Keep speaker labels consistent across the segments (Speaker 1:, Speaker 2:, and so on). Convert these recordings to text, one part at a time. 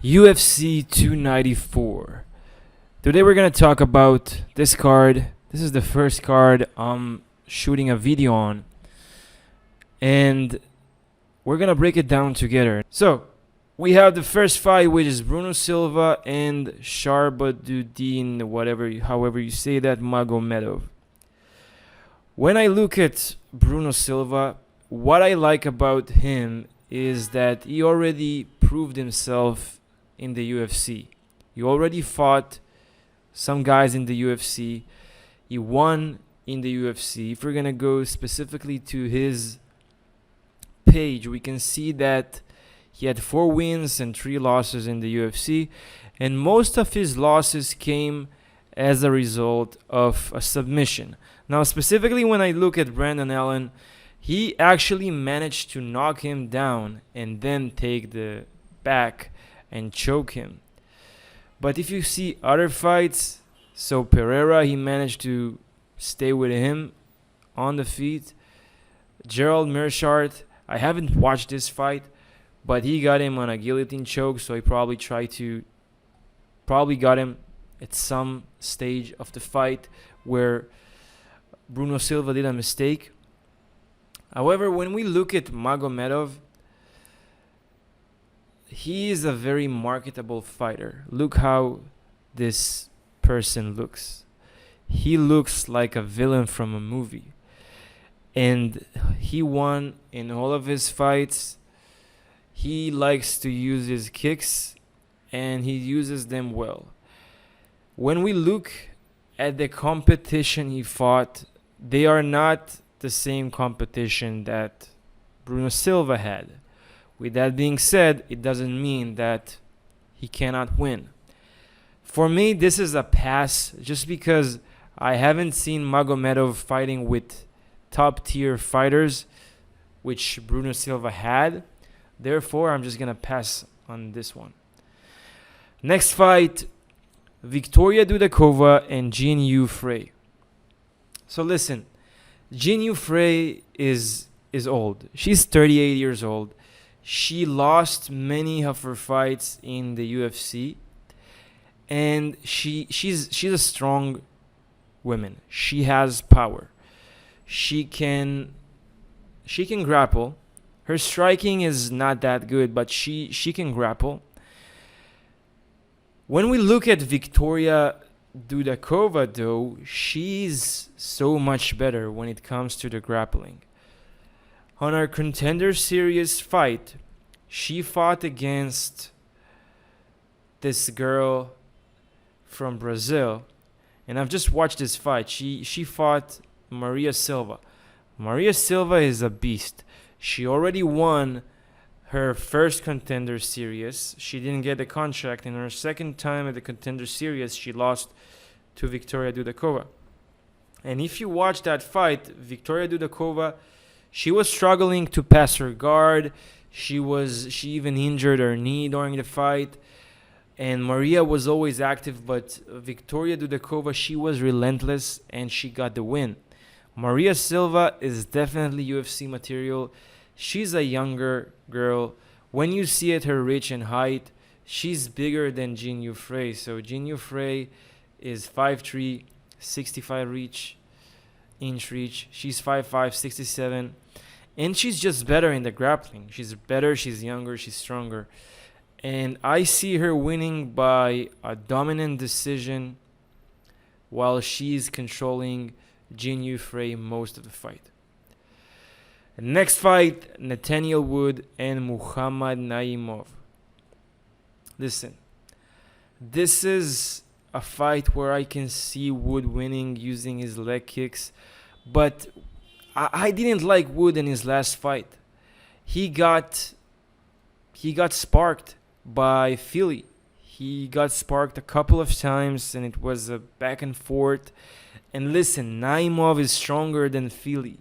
Speaker 1: UFC 294. Today we're going to talk about this card. This is the first card I'm shooting a video on, and we're going to break it down together. So, we have the first fight, which is Bruno Silva and Sharbadudin, however you say that, Magomedov. When I look at Bruno Silva, what I like about him is that he already proved himself in the UFC. He already fought some guys in the UFC. He won in the UFC. If we're going to go specifically to his page, we can see that he had 4 wins and 3 losses in the UFC, and most of his losses came as a result of a submission. Now, specifically when I look at Brandon Allen, he actually managed to knock him down and then take the back and choke him. But if you see other fights, so Pereira, he managed to stay with him on the feet. Gerald Meerschaert, I haven't watched this fight, but he got him on a guillotine choke, so he probably got him at some stage of the fight where Bruno Silva did a mistake. However, when we look at Magomedov, he is a very marketable fighter. Look how this person looks. He looks like a villain from a movie. And he won in all of his fights. He likes to use his kicks, and he uses them well. When we look at the competition he fought, they are not the same competition that Bruno Silva had. With that being said, it doesn't mean that he cannot win. For me, this is a pass just because I haven't seen Magomedov fighting with top tier fighters, which Bruno Silva had. Therefore, I'm just going to pass on this one. Next fight, Victoria Dudakova and Jean-Yu Frey. So listen, Jean-Yu Frey is old. She's 38 years old. She lost many of her fights in the UFC, and she's a strong woman. She has power. She can grapple. Her striking is not that good, but she can grapple. When we look at Victoria Dudakova, though, she's so much better when it comes to the grappling. On our Contender Series fight, she fought against this girl from Brazil, and I've just watched this fight. She fought Maria Silva. Maria Silva is a beast. She already won her first Contender Series. She didn't get the contract. In her second time at the Contender Series, she lost to Victoria Dudakova. And if you watch that fight, Victoria Dudakova, she was struggling to pass her guard. She even injured her knee during the fight. And Maria was always active, but Victoria Dudakova, she was relentless and she got the win. Maria Silva is definitely UFC material. She's a younger girl. When you see at her reach and height, she's bigger than Jean-Yu Frey. So Jean-Yu Frey is 5'3", 65 inch reach. She's 5'5", 67. And she's just better in the grappling. She's better, she's younger, she's stronger. And I see her winning by a dominant decision while she's controlling Jean-Yu Frey most of the fight. Next fight, Nathaniel Wood and Muhammad Naimov. Listen, this is a fight where I can see Wood winning using his leg kicks, but I didn't like Wood in his last fight. He got sparked by Philly. He got sparked a couple of times, and it was a back and forth. And listen, Naimov is stronger than Philly.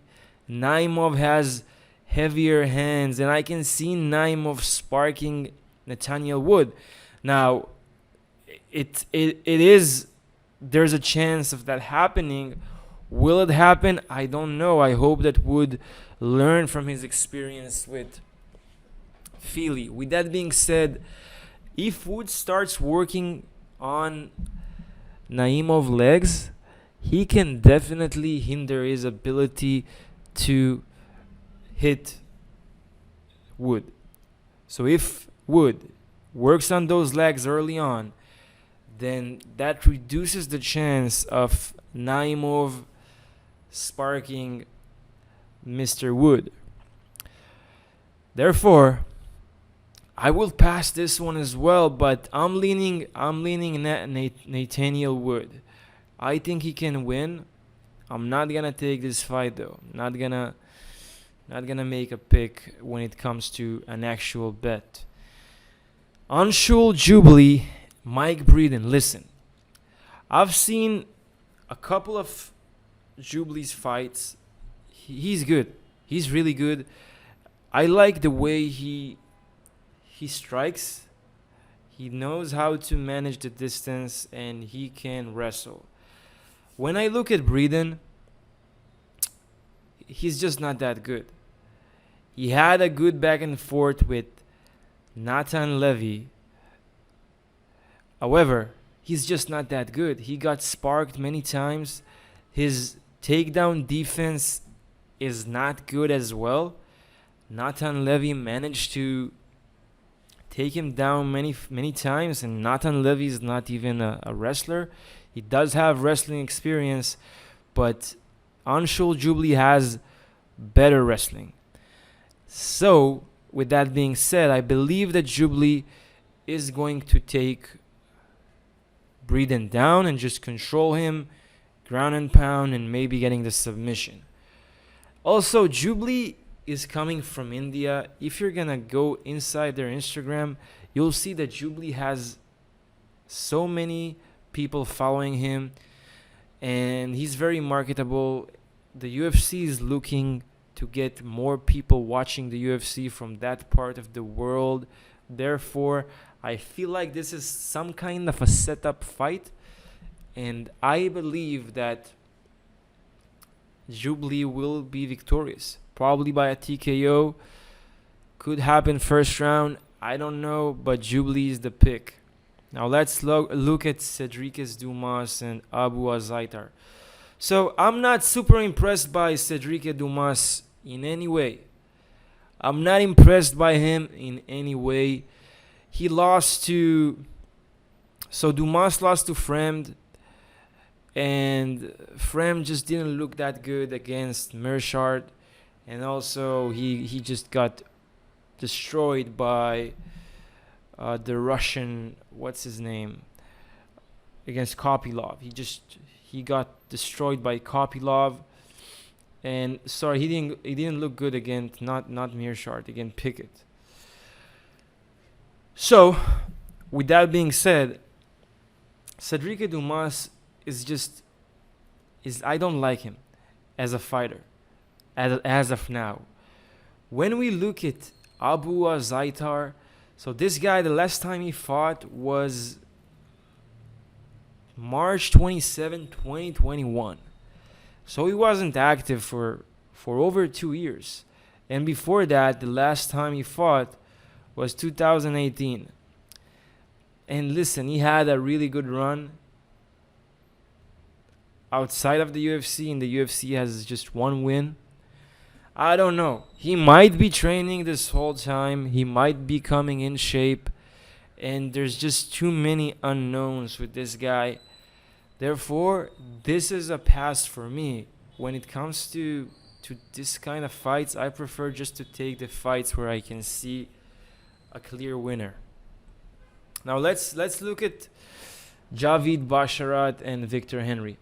Speaker 1: Naimov has heavier hands, and I can see Naimov sparking Nathaniel Wood. Now, there's a chance of that happening. Will it happen? I don't know. I hope that Wood learn from his experience with Philly. With that being said, If Wood starts working on Naimov's legs, he can definitely hinder his ability to hit Wood. So if Wood works on those legs early on, then that reduces the chance of Naimov sparking Mr. Wood. Therefore, I will pass this one as well, but I'm leaning Nathaniel Wood. I think he can win. I'm not gonna take this fight though. Not gonna make a pick when it comes to an actual bet. Anshul Jubilee, Mike Breeden. Listen, I've seen a couple of Jubilee's fights. He's good. He's really good. I like the way he strikes. He knows how to manage the distance, and he can wrestle. When I look at Breeden, he's just not that good. He had a good back and forth with Nathan Levy. However, he's just not that good. He got sparked many times. His takedown defense is not good as well. Nathan Levy managed to take him down many times, and Nathan Levy is not even a wrestler. He does have wrestling experience, but Anshul Jubilee has better wrestling. So, with that being said, I believe that Jubilee is going to take Breeden down and just control him, ground and pound, and maybe getting the submission. Also, Jubilee is coming from India. If you're gonna go inside their Instagram, you'll see that Jubilee has so many people following him, and he's very marketable. The UFC is looking to get more people watching the UFC from that part of the world. Therefore, I feel like this is some kind of a setup fight, and I believe that Jubilee will be victorious, probably by a TKO. Could happen first round, I don't know, but Jubilee is the pick. Now let's look at Cedric Dumas and Abu Azaitar. So I'm not super impressed by Cedric Dumas in any way. I'm not impressed by him in any way. He lost to... So Dumas lost to Fremd, and Fremd just didn't look that good against Mershart. And also he just got destroyed by the Russian, what's his name, against Kopylov. He got destroyed by Kopylov. And sorry, he didn't look good against not Mearshart, against Pickett. So, with that being said, Cedric Dumas I don't like him as a fighter, as of now. When we look at Abu Azaitar, so this guy, the last time he fought was March 27, 2021. So he wasn't active for over 2 years. And before that, the last time he fought was 2018. And listen, he had a really good run outside of the UFC. In the UFC, he has just one win. I don't know. He might be training this whole time. He might be coming in shape. And there's just too many unknowns with this guy. Therefore, this is a pass for me. When it comes to this kind of fights, I prefer just to take the fights where I can see a clear winner. Now let's look at Javid Basharat and Victor Henry.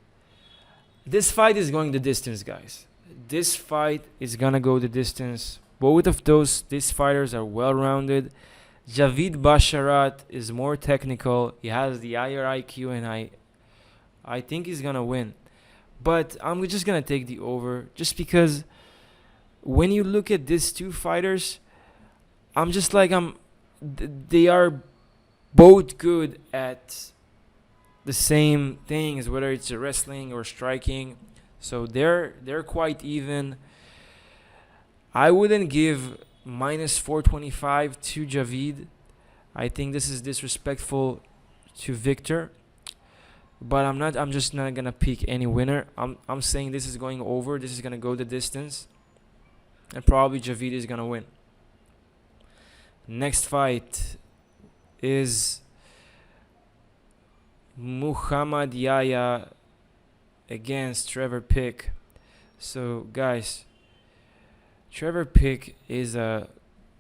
Speaker 1: This fight is going the distance, guys. This fight is gonna go the distance. Both of these fighters are well-rounded. Javid Basharat is more technical. He has the higher IQ, and I think he's gonna win. But I'm just gonna take the over, just because when you look at these two fighters, I'm just like they are both good at the same things, whether it's wrestling or striking. So they're quite even. I wouldn't give minus 425 to Javid. I think this is disrespectful to Victor, but I'm just not gonna pick any winner. I'm saying this is going over. This is gonna go the distance, and probably Javid is gonna win. Next fight is Muhammad Yahya against Trevor Pick. So guys, Trevor Pick is a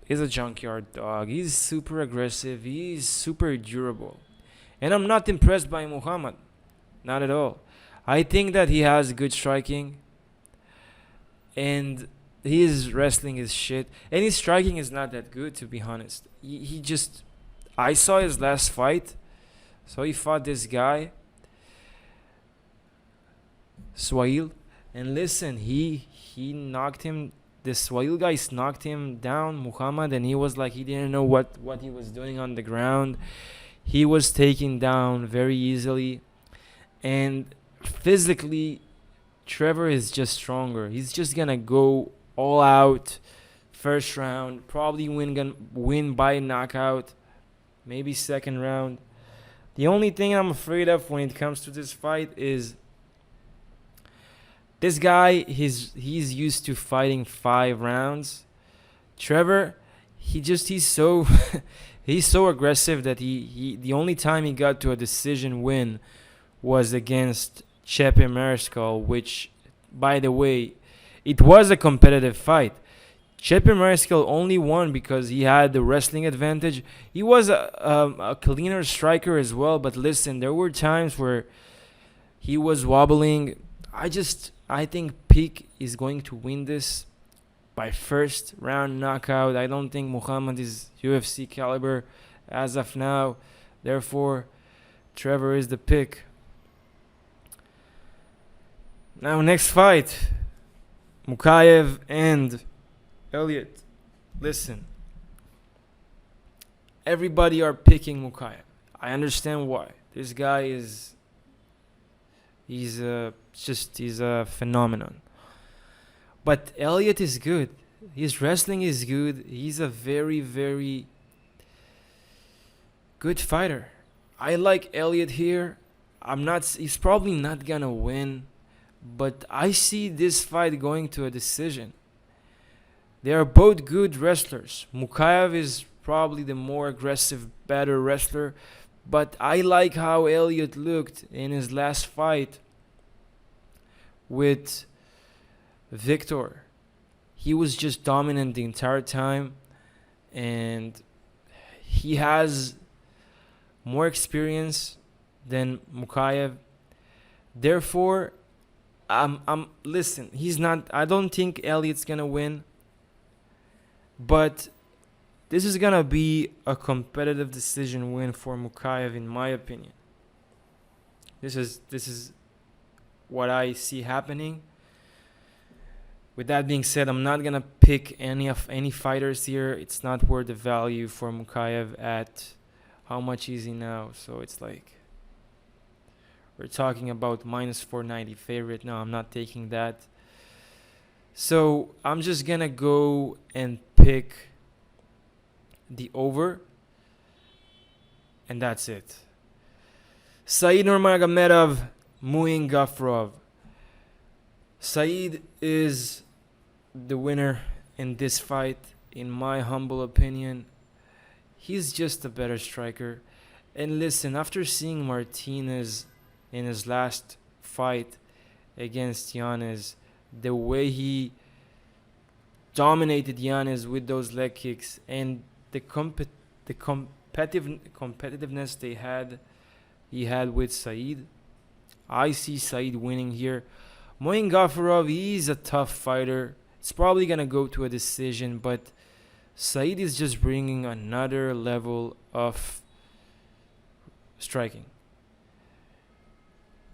Speaker 1: junkyard dog. He's super aggressive. He's super durable, and I'm not impressed by Muhammad, not at all. I think that he has good striking, and his wrestling is shit, and his striking is not that good, to be honest. He just, I saw his last fight. So he fought this guy, Swail, and listen, he knocked him. The Swail guys knocked him down, Muhammad, and he was like, he didn't know what he was doing on the ground. He was taken down very easily, and physically, Trevor is just stronger. He's just gonna go all out, first round, probably win by knockout, maybe second round. The only thing I'm afraid of when it comes to this fight is this guy. He's used to fighting 5 rounds. Trevor, he's so he's so aggressive that he the only time he got to a decision win was against Chepe Mariscal, which, by the way, it was a competitive fight. Chepe Mariscal only won because he had the wrestling advantage. He was a cleaner striker as well, but listen, there were times where he was wobbling. I think Peak is going to win this by first round knockout. I don't think Muhammad is UFC caliber as of now. Therefore, Trevor is the pick. Now, next fight, Makhachev and Elliott. Listen, everybody are picking Makhachev. I understand why. This guy he's a phenomenon. But Elliott is good. His wrestling is good. He's a very, very good fighter. I like Elliott here. He's probably not gonna win, but I see this fight going to a decision. They are both good wrestlers. Makhachev is probably the more aggressive, better wrestler, but I like how Elliott looked in his last fight with Victor. He was just dominant the entire time, and he has more experience than Makhachev. Therefore, listen, I don't think Elliott's gonna win, but this is gonna be a competitive decision win for Makhachev, in my opinion. This is what I see happening. With that being said, I'm not gonna pick any fighters here. It's not worth the value for Makhachev at how much is he now. So it's like we're talking about minus 490 favorite. No, I'm not taking that. So I'm just gonna go and pick the over, and that's it. Said Nurmagomedov, Muin Gafurov. Said is the winner in this fight, in my humble opinion. He's just a better striker. And listen, after seeing Martinez in his last fight against Yanez, the way he dominated Yanez with those leg kicks, and the competitiveness he had with Said, I see Said winning here. Muin Gafurov, he's a tough fighter. It's probably gonna go to a decision, but Said is just bringing another level of striking,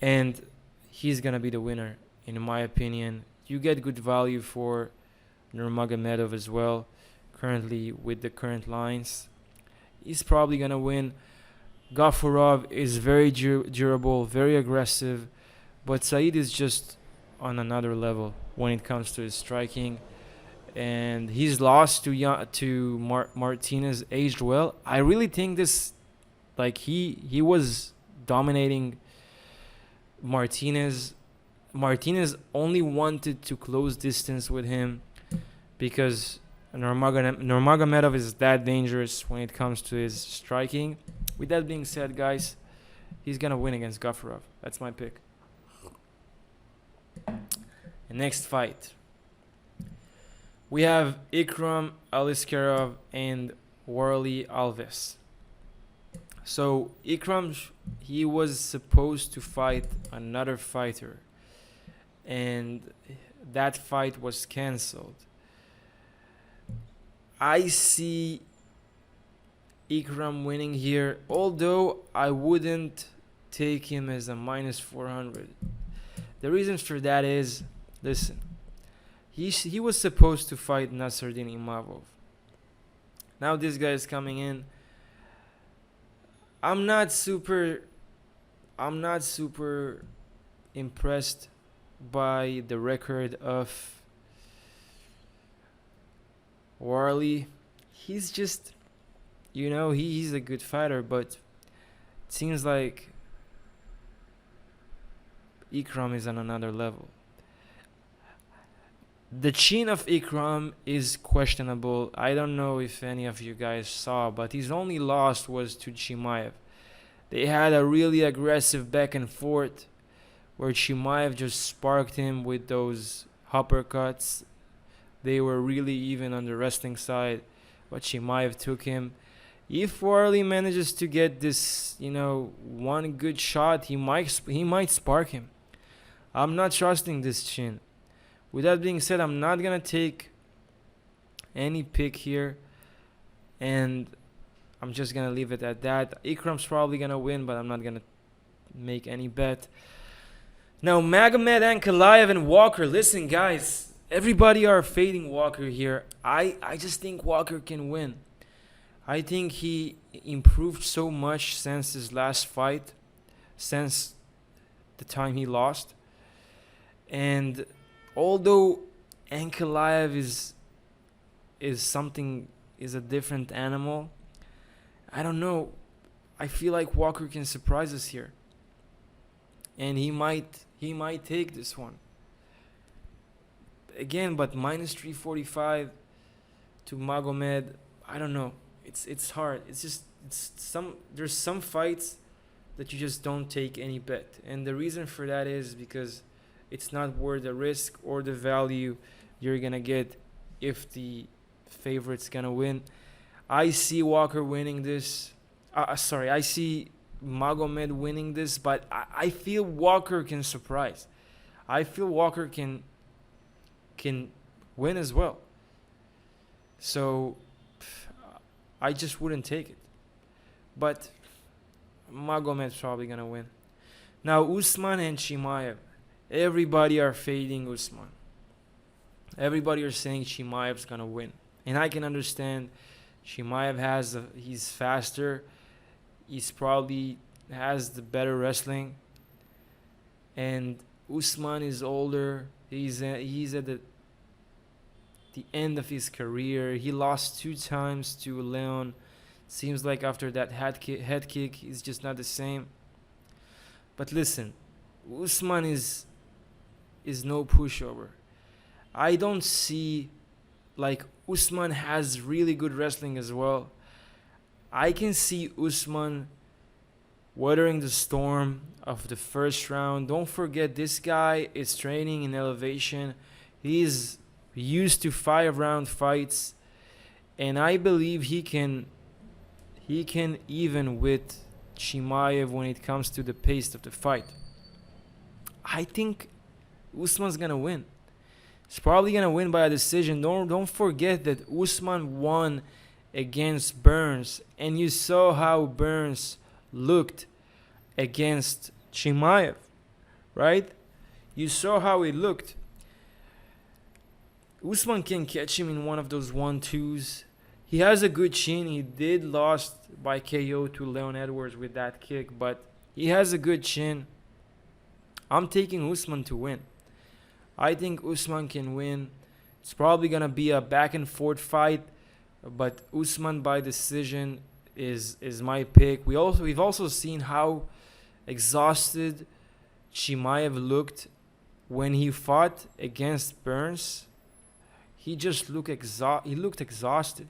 Speaker 1: and he's gonna be the winner, in my opinion. You get good value for Nurmagomedov as well. Currently, with the current lines, he's probably gonna win. Gafurov is very durable, very aggressive, but Said is just on another level when it comes to his striking, and his loss to Martinez aged well. I really think this, like, he was dominating Martinez. Martinez only wanted to close distance with him because Nurmagomedov is that dangerous when it comes to his striking. With that being said, guys, he's gonna win against Gafurov. That's my pick. The next fight, we have Ikram Aliskerov and Warlley Alves. So Ikram, he was supposed to fight another fighter, and that fight was cancelled. I see Ikram winning here, although I wouldn't take him as a minus 400. The reason for that is, listen, he was supposed to fight Nasruddin Imavov. Now this guy is coming in. I'm not super impressed by the record of Warlley. He's just, he's a good fighter, but it seems like Ikram is on another level. The chin of Ikram is questionable. I don't know if any of you guys saw, but his only loss was to Chimaev. They had a really aggressive back and forth where Chimaev just sparked him with those uppercuts. They were really even on the wrestling side, but Chimaev took him. If Warlley manages to get this, one good shot, he might spark him. I'm not trusting this chin. With that being said, I'm not going to take any pick here, and I'm just going to leave it at that. Ikram's probably going to win, but I'm not going to make any bet. Now, Magomed Ankalaev and Walker. Listen, guys, everybody are fading Walker here. I just think Walker can win. I think he improved so much since his last fight, since the time he lost. And although Ankalaev is a different animal, I don't know. I feel like Walker can surprise us here, and he might take this one again. But minus 345 to Magomed, I don't know. It's hard. There's some fights that you just don't take any bet, and the reason for that is because it's not worth the risk or the value you're going to get if the favorite's going to win. I see Walker winning this. I see Magomed winning this, but I feel Walker can surprise. I feel Walker can win as well. So I just wouldn't take it. But Magomed's probably going to win. Now, Usman and Chimaev. Everybody are fading Usman. Everybody are saying Chimaev's gonna win, and I can understand. Chimaev he's faster. He's probably has the better wrestling, and Usman is older. He's at the end of his career. He lost 2 times to Leon. Seems like after that head kick, he's just not the same. But listen, Usman is no pushover. I don't see, like, Usman has really good wrestling as well. I can see Usman weathering the storm of the first round. Don't forget, this guy is training in elevation. He's used to 5-round fights, and I believe he can even with Chimaev when it comes to the pace of the fight. I think Usman's gonna win. He's probably gonna win by a decision. Don't forget that Usman won against Burns, and you saw how Burns looked against Chimaev, right? You saw how he looked. Usman can catch him in one of those 1-2s. He has a good chin. He did lost by KO to Leon Edwards with that kick, but he has a good chin. I'm taking Usman to win. I think Usman can win. It's probably gonna be a back and forth fight, but Usman by decision is my pick. We've also seen how exhausted Chimaev looked when he fought against Burns. He just looked exhausted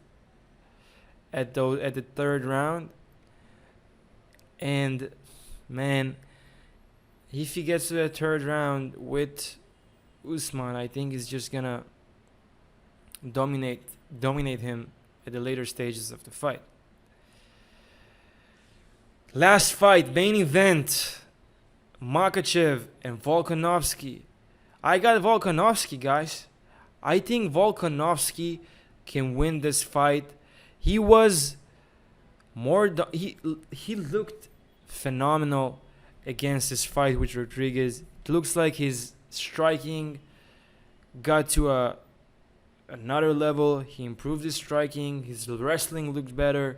Speaker 1: at the third round. And man, if he gets to the third round with Usman, I think he's just gonna dominate him at the later stages of the fight. Last fight, main event, Makhachev and Volkanovski. I got Volkanovski, guys. I think Volkanovski can win this fight. He was he looked phenomenal against this fight with Rodriguez. It looks like his striking got to another level. He improved his striking. His wrestling looked better.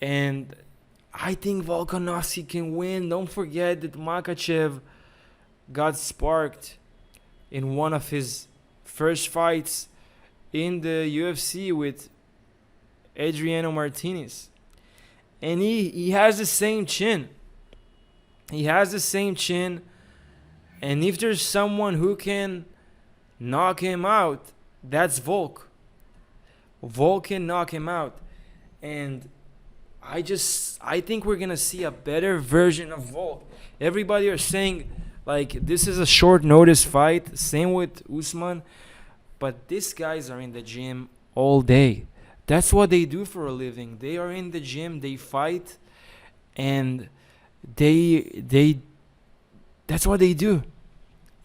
Speaker 1: And I think Volkanovski can win. Don't forget that Makhachev got sparked in one of his first fights in the UFC with Adriano Martinez. And he has the same chin. He has the same chin. And if there's someone who can knock him out, that's Volk. Volk can knock him out. And I think we're going to see a better version of Volk. Everybody are saying, like, this is a short notice fight. Same with Usman. But these guys are in the gym all day. That's what they do for a living. They are in the gym, they fight, and they that's what they do.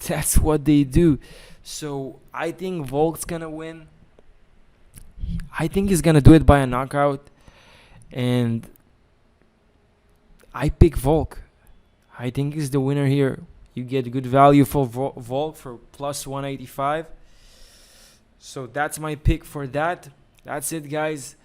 Speaker 1: That's what they do. So I think Volk's gonna win. I think he's gonna do it by a knockout. And I pick Volk. I think he's the winner here. You get good value for Volk for plus 185. So that's my pick for that. That's it, guys.